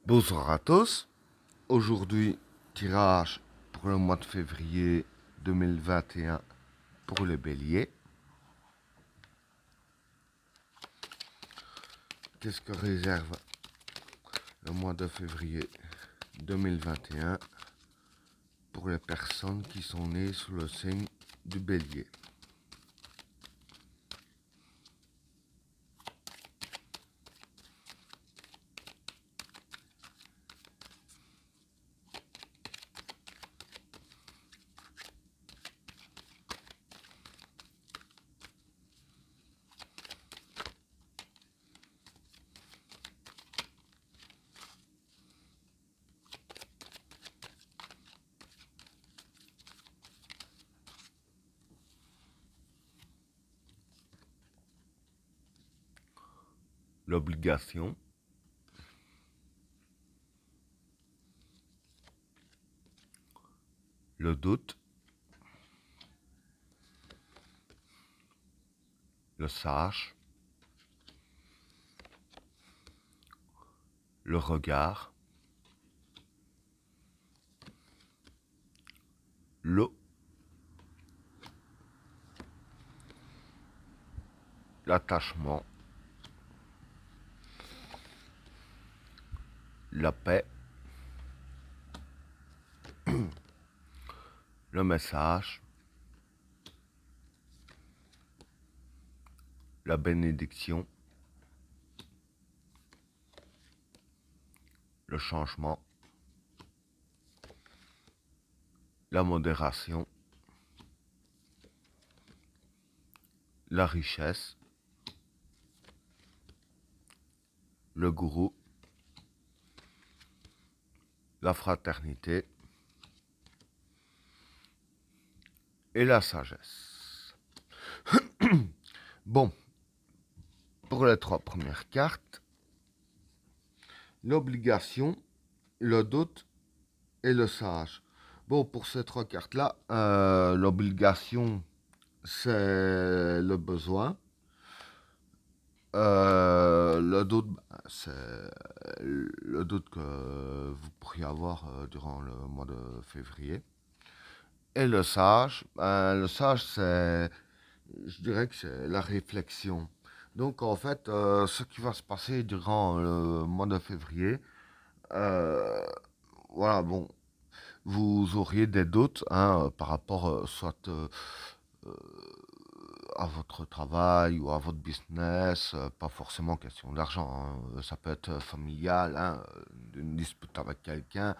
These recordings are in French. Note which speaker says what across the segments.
Speaker 1: Bonsoir à tous. Aujourd'hui, tirage pour le mois de février 2021 pour les béliers. Qu'est-ce que réserve le mois de février 2021 pour les personnes qui sont nées sous le signe du bélier? L'obligation, le doute, le sage, le regard, l'eau, l'attachement, la paix, le message, la bénédiction, le changement, la modération, la richesse, le gourou, la fraternité et la sagesse. Bon, pour les trois premières cartes, l'obligation, le doute et le sage. Bon, pour ces trois cartes-là, l'obligation, c'est le besoin. Le doute, c'est le doute que vous pourriez avoir durant le mois de février. Et le sage, c'est, je dirais que c'est la réflexion. Donc en fait, ce qui va se passer durant le mois de février, euh, voilà, bon, vous auriez des doutes par rapport soit euh, à votre travail ou à votre business, pas forcément question d'argent, ça peut être familial, une dispute avec quelqu'un,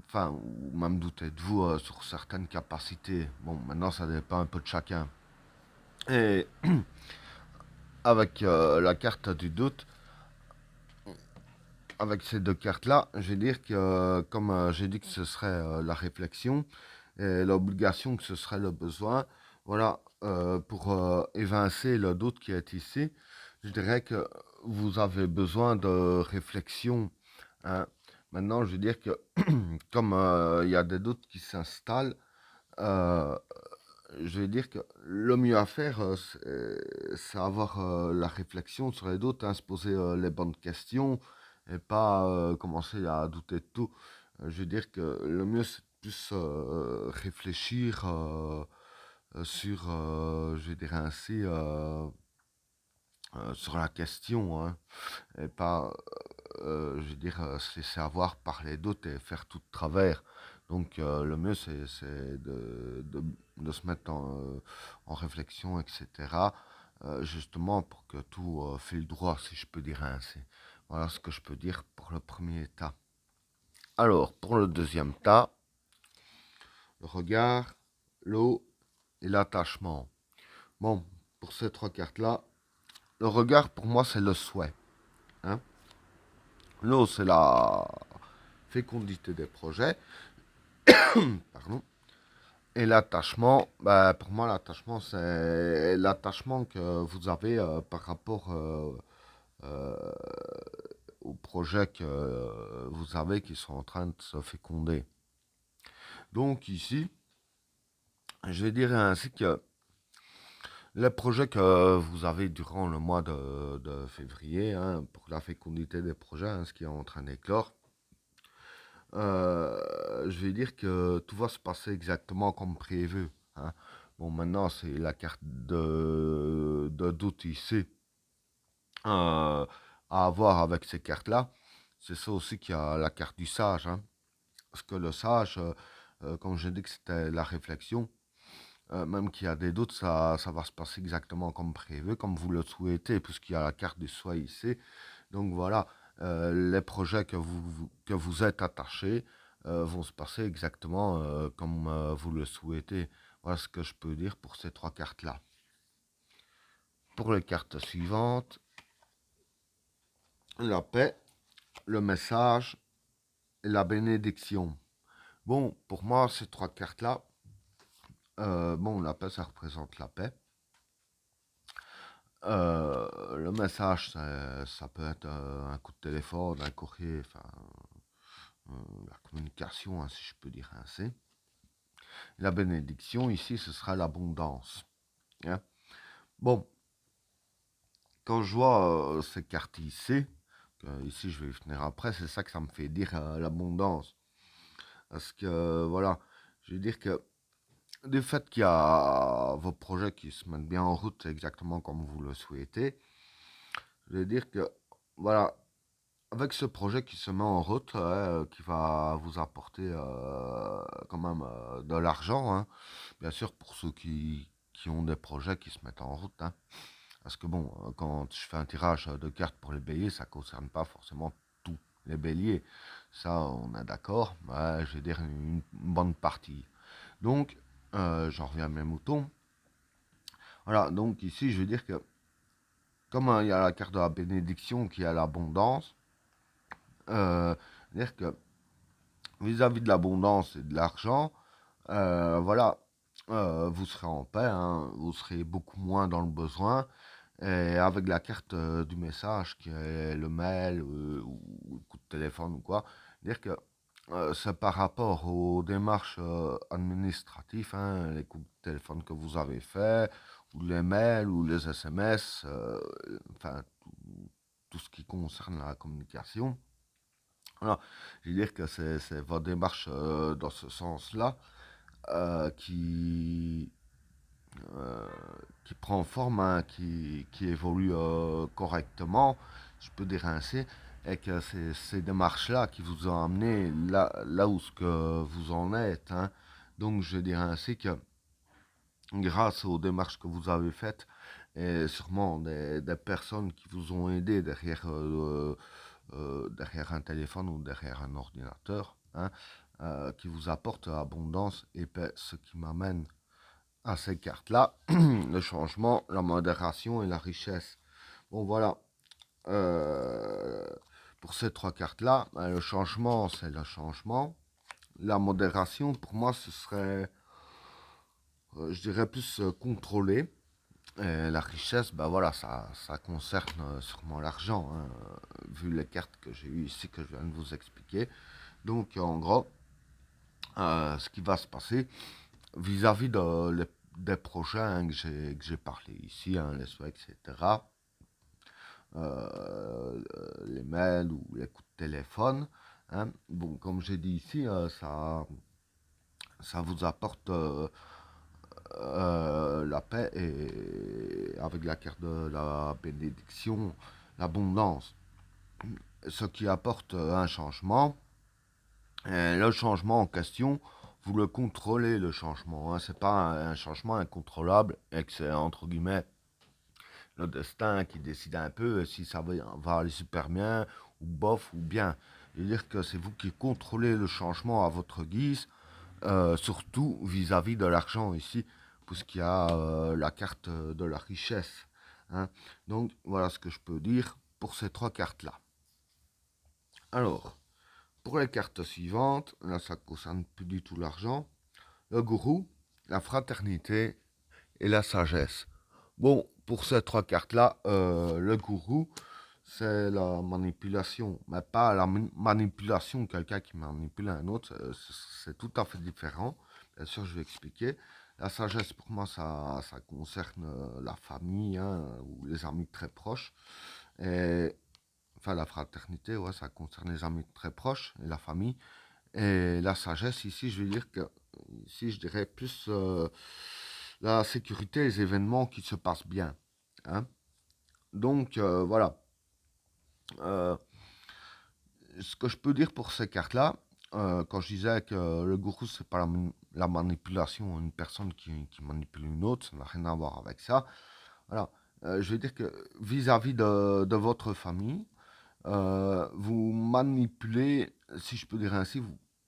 Speaker 1: enfin, ou même douter de vous sur certaines capacités. Bon, maintenant ça dépend un peu de chacun. Et avec la carte du doute, avec ces deux cartes-là, je vais dire que, comme j'ai dit que ce serait la réflexion, et l'obligation que ce serait le besoin, voilà, pour évincer le doute qui est ici, je dirais que vous avez besoin de réflexion. Hein. Maintenant, je veux dire que comme il y a des doutes qui s'installent, euh, je vais dire que le mieux à faire, c'est avoir la réflexion sur les doutes, se poser les bonnes questions et pas commencer à douter de tout. Je veux dire que le mieux, c'est de plus réfléchir sur, je dirais ainsi, sur la question, et pas, je veux dire, se laisser avoir par les doutes et faire tout de travers. Donc le mieux, c'est de se mettre en réflexion, etc. Justement pour que tout file droit, si je peux dire ainsi. Voilà ce que je peux dire pour le premier tas. Alors, pour le deuxième tas, le regard, l'eau et l'attachement. Bon, pour ces trois cartes-là, le regard, pour moi, c'est le souhait. Hein. L'eau, c'est la fécondité des projets. Pardon. Et l'attachement, bah, pour moi, l'attachement, c'est l'attachement que vous avez par rapport euh, aux projets que vous avez qui sont en train de se féconder. Donc ici, je vais dire ainsi que les projets que vous avez durant le mois de février, pour la fécondité des projets, ce qui est en train d'éclore, je vais dire que tout va se passer exactement comme prévu, hein. Bon, maintenant, c'est la carte de doute ici à avoir avec ces cartes-là. C'est ça aussi qu'il y a la carte du sage, hein. Parce que le sage, comme je dis que c'était la réflexion, même qu'il y a des doutes, ça va se passer exactement comme prévu, comme vous le souhaitez, puisqu'il y a la carte du soi ici. Donc voilà, les projets que vous êtes attachés vont se passer exactement comme vous le souhaitez. Voilà ce que je peux dire pour ces trois cartes-là. Pour les cartes suivantes, la paix, le message et la bénédiction. Bon, pour moi, ces trois cartes-là, bon, la paix, ça représente la paix. Le message, ça peut être un coup de téléphone, un courrier, enfin, la communication, hein, si je peux dire ainsi. La bénédiction, ici, ce sera l'abondance, hein. Bon, quand je vois ces cartes ici, ici je vais y venir après, c'est ça que ça me fait dire l'abondance. Parce que, voilà, je veux dire que du fait qu'il y a vos projets qui se mettent bien en route exactement comme vous le souhaitez, je veux dire que, voilà, avec ce projet qui se met en route, qui va vous apporter quand même de l'argent, hein, bien sûr pour ceux qui ont des projets qui se mettent en route, hein. Parce que bon, quand je fais un tirage de cartes pour les béliers, ça ne concerne pas forcément tous les béliers. Ça, on est d'accord. Ouais, je vais dire une bonne partie. Donc, j'en reviens à mes moutons. Voilà, donc ici, je veux dire que comme il y a la carte de la bénédiction qui a l'abondance, dire que vis-à-vis de l'abondance et de l'argent, voilà, vous serez en paix, hein, vous serez beaucoup moins dans le besoin. Et avec la carte du message, qui est le mail ou le coup de téléphone ou quoi, dire que c'est par rapport aux démarches administratives, hein, les coups de téléphone que vous avez fait, ou les mails, ou les SMS, enfin, tout ce qui concerne la communication. Voilà, je veux dire que c'est votre démarche dans ce sens-là euh, qui, euh, qui prend forme, hein, qui évolue correctement, je peux dire ainsi, et que c'est ces démarches-là qui vous ont amené là où ce que vous en êtes, hein. Donc je dirais ainsi que grâce aux démarches que vous avez faites, et sûrement des personnes qui vous ont aidé derrière un téléphone ou derrière un ordinateur, hein, qui vous apportent abondance et paix, ce qui m'amène à ces cartes-là, le changement, la modération et la richesse. Bon voilà, euh, pour ces trois cartes-là, le changement, c'est le changement. La modération, pour moi, ce serait, je dirais plus contrôlé. Et la richesse, ben voilà, ça concerne sûrement l'argent, hein, vu les cartes que j'ai eues ici, que je viens de vous expliquer. Donc, en gros, ce qui va se passer vis-à-vis des projets, hein, que j'ai parlé ici, hein, les souhaits, etc., les mails ou les coups de téléphone, hein. Bon, comme j'ai dit ici, ça vous apporte la paix et avec la carte de la bénédiction, l'abondance, ce qui apporte un changement. Et le changement en question, vous le contrôlez, le changement, hein. C'est pas un changement incontrôlable et que c'est entre guillemets le destin qui décide un peu si ça va aller super bien ou bof ou bien. C'est-à-dire que c'est vous qui contrôlez le changement à votre guise, surtout vis-à-vis de l'argent ici, puisqu'il y a la carte de la richesse, hein. Donc voilà ce que je peux dire pour ces trois cartes-là. Alors, pour les cartes suivantes, là ça ne concerne plus du tout l'argent, le gourou, la fraternité et la sagesse. Bon, pour ces trois cartes-là, le gourou, c'est la manipulation, mais pas la manipulation de quelqu'un qui manipule un autre, c'est tout à fait différent. Bien sûr, je vais expliquer. La sagesse, pour moi, ça concerne la famille, hein, ou les amis très proches. Et, enfin, la fraternité, ouais, ça concerne les amis très proches et la famille. Et la sagesse, ici, je veux dire que, ici, je dirais plus la sécurité, les événements qui se passent bien. Hein. Donc, voilà. Euh, Ce que je peux dire pour ces cartes-là, quand je disais que le gourou, c'est pas la manipulation, une personne qui manipule une autre, ça n'a rien à voir avec ça. Voilà. Je veux dire que vis-à-vis de votre famille, vous manipulez, si je peux dire ainsi,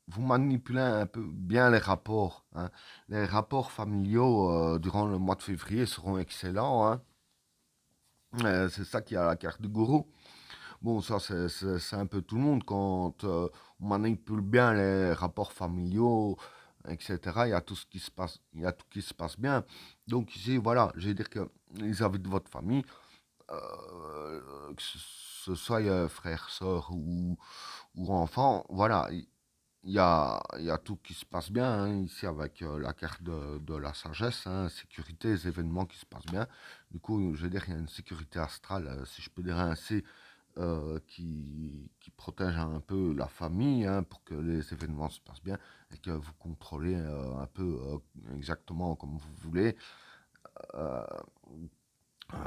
Speaker 1: vous manipulez un peu bien les rapports. Hein. Les rapports familiaux durant le mois de février seront excellents. Hein. C'est ça qui a la carte du gourou. Bon, ça, c'est un peu tout le monde. Quand on manipule bien les rapports familiaux, etc., il y a tout ce qui se passe, il y a tout qui se passe bien. Donc ici, voilà, je veux dire que vis-à-vis de votre famille, que ce soit frère, sœur ou enfant, voilà, il y a tout qui se passe bien hein, ici avec la carte de la sagesse, hein, sécurité, les événements qui se passent bien. Du coup, je veux dire, il y a une sécurité astrale, si je peux dire ainsi, qui protège un peu la famille hein, pour que les événements se passent bien et que vous contrôlez un peu exactement comme vous voulez euh,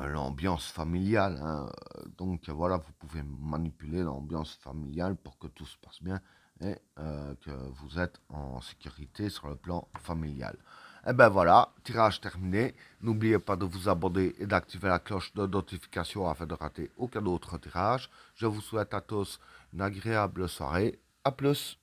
Speaker 1: l'ambiance familiale. Hein. Donc voilà, vous pouvez manipuler l'ambiance familiale pour que tout se passe bien et que vous êtes en sécurité sur le plan familial. Et ben voilà, tirage terminé. N'oubliez pas de vous abonner et d'activer la cloche de notification afin de rater aucun autre tirage. Je vous souhaite à tous une agréable soirée. A plus.